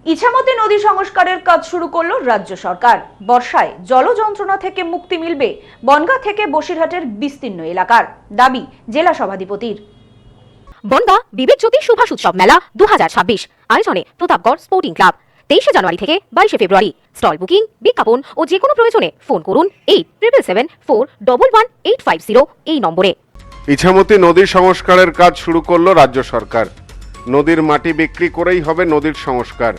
ইছামতি নদী সংস্কারের কাজ শুরু করলো রাজ্য সরকার। বর্ষায় জল যন্ত্রণা থেকে মুক্তি মিলবে বনগাঁ থেকে বসিরহাটের বিস্তীর্ণ এলাকার, দাবি জেলা সভাধিপতির। বনগাঁ বিবেক জ্যোতি সুভাষ উৎসব মেলা 2026 আয়োজনে প্রতাপগড় স্পোর্টিং ক্লাব 23 জানুয়ারি থেকে 22 ফেব্রুয়ারি। স্টল বুকিং, বিজ্ঞাপন ও যে কোনো প্রয়োজনে ফোন করুন 8777411850 এই নম্বরে। ইছামতি নদী সংস্কারের কাজ শুরু করলো রাজ্য সরকার। নদীর মাটি বিক্রি করেই হবে নদীর সংস্কার।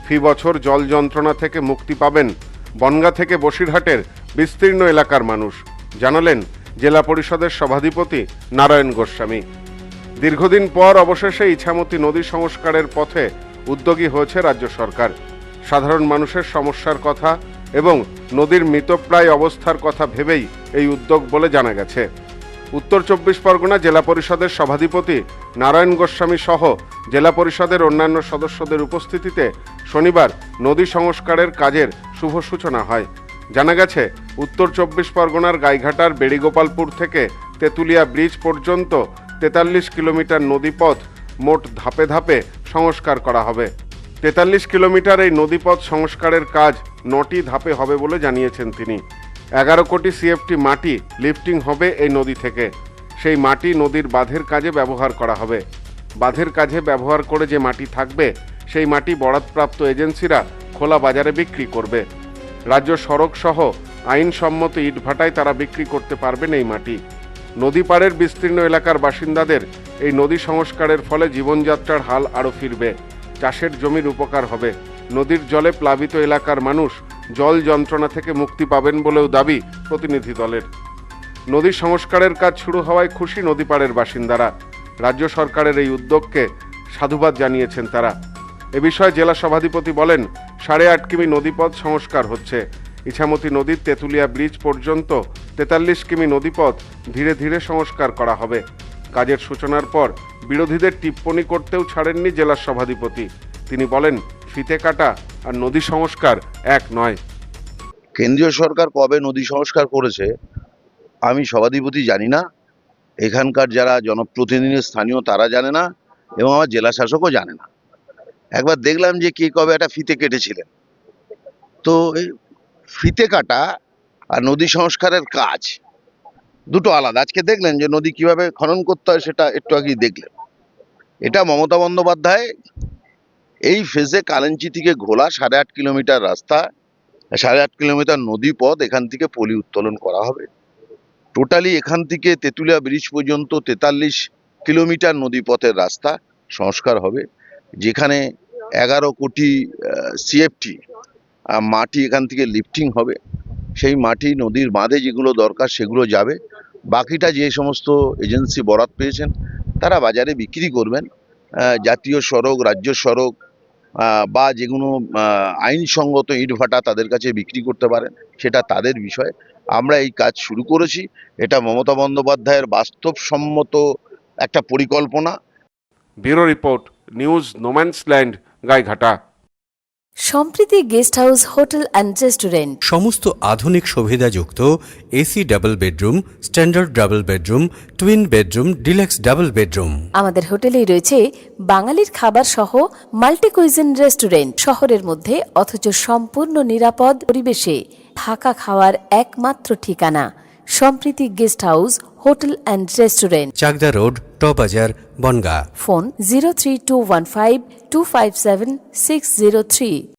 ফি বছর জল যন্ত্রণা থেকে মুক্তি পাবেন বনগাঁ থেকে বসিরহাটের বিস্তীর্ণ এলাকার মানুষ, জানালেন জেলা পরিষদের সভাধিপতি নারায়ণ গোস্বামী। দীর্ঘদিন পর অবশেষে ইছামতি নদী সংস্কারের পথে উদ্যোগী হয়েছে রাজ্য সরকার। সাধারণ মানুষের সমস্যার কথা এবং নদীর মৃতপ্রায় অবস্থার কথা ভেবেই এই উদ্যোগ বলে জানা গেছে। উত্তর 24 পরগনা জেলা পরিষদের সভাধিপতি নারায়ণ গোস্বামী সহ জেলা পরিষদের অন্যান্য সদস্যদের উপস্থিতিতে শনিবার নদী সংস্কারের কাজের শুভ সূচনা হয়। জানা গেছে, উত্তর 24 পরগনার গাইঘাটার বেড়িগোপালপুর থেকে তেঁতুলিয়া ব্রিজ পর্যন্ত 43 কিলোমিটার নদীপথ মোট ধাপে ধাপে সংস্কার করা হবে। 43 কিলোমিটার এই নদীপথ সংস্কারের কাজ 9টি ধাপে হবে বলে জানিয়েছেন তিনি। 11 কোটি সিএফটি মাটি লিফটিং হবে এই নদী থেকে। সেই মাটি নদীর বাঁধের কাজে ব্যবহার করা হবে। বাঁধের কাজে ব্যবহার করে যে মাটি থাকবে সেই মাটি বরাদপ্রাপ্ত এজেন্সিরা খোলা বাজারে বিক্রি করবে। রাজ্য সড়ক সহ আইনসম্মত ইটভাটায় তারা বিক্রি করতে পারবেন এই মাটি। নদী পাড়ের বিস্তীর্ণ এলাকার বাসিন্দাদের এই নদী সংস্কারের ফলে জীবনযাত্রার হাল আরও ফিরবে। চাষের জমির উপকার হবে। নদীর জলে প্লাবিত এলাকার মানুষ জল যন্ত্রণা থেকে মুক্তি পাবেন বলেও দাবি প্রতিনিধি দলের। নদী সংস্কারের কাজ শুরু হওয়ায় খুশি নদীপাড়ের বাসিন্দারা। রাজ্য সরকারের এই উদ্যোগকে সাধুবাদ জানিয়েছেন তারা। এ বিষয়ে জেলা সভাধিপতি বলেন, 8.5 কিমি নদীপথ সংস্কার হচ্ছে। ইছামতি নদীর তেঁতুলিয়া ব্রিজ পর্যন্ত 43 কিমি নদীপথ ধীরে ধীরে সংস্কার করা হবে। কাজের সূচনার পর বিরোধীদের টিপ্পনি করতেও ছাড়েননি জেলার সভাধিপতি। তিনি বলেন, ফিতে কাটা আর নদী সংস্কার এক নয়। কেন্দ্রীয় সরকার কবে নদী সংস্কার করেছে আমি সভাধিপতি জানি না, এখানকার যারা জনপ্রতিনিধি স্থানীয় তারা জানে না, এবং আমার জেলা শাসকও জানে না। একবার দেখলাম যে কে কবে একটা ফিতে কেটেছিলেন। তো এই ফিতে কাটা আর নদী সংস্কারের কাজ দুটো আলাদা। আজকে দেখলেন যে নদী কিভাবে খনন করতে হয়, সেটা একটু আগেই দেখলেন। এটা মমতা বন্দ্যোপাধ্যায় এই ফেজে কালেঞ্চি থেকে ঘোলা 8.5 কিলোমিটার রাস্তা, 8.5 কিলোমিটার নদী পথ, এখান থেকে পলি উত্তোলন করা হবে। টোটালি এখান থেকে তেঁতুলিয়া ব্রিজ পর্যন্ত 43 কিলোমিটার নদী পথের রাস্তা সংস্কার হবে, যেখানে 11 কোটি সিএফটি মাটি এখান থেকে লিফটিং হবে। সেই মাটি নদীর বাঁধে যেগুলো দরকার সেগুলো যাবে। বাকিটা যে সমস্ত এজেন্সি বরাত পেয়েছেন তারা বাজারে বিক্রি করবেন। জাতীয় সড়ক, রাজ্য সড়ক বা যেগুলো আইনসঙ্গত ইটভাটা তাদের কাছে বিক্রি করতে পারেন, সেটা তাদের বিষয়। আমরা এই কাজ শুরু করেছি। এটা মমতা বন্দ্যোপাধ্যায়ের বাস্তবসম্মত একটা পরিকল্পনা। Bureau report, news no man's land, Gaighata. Sampriti guest house, hotel and restaurant. সমস্ত আধুনিক সুবিধাযুক্ত AC double bedroom, standard double bedroom, twin bedroom, deluxe double bedroom. আমাদের হোটেলেই রয়েছে বাঙালির খাবার সহ মাল্টি কুইজিন রেস্টুরেন্ট। শহরের মধ্যে অথচ সম্পূর্ণ নিরাপদ পরিবেশে থাকা খাওয়ার একমাত্র ঠিকানা Sampriti guest house, hotel and restaurant, Chakdah road, টবাজার, বনগাঁ। ফোন 03215257603।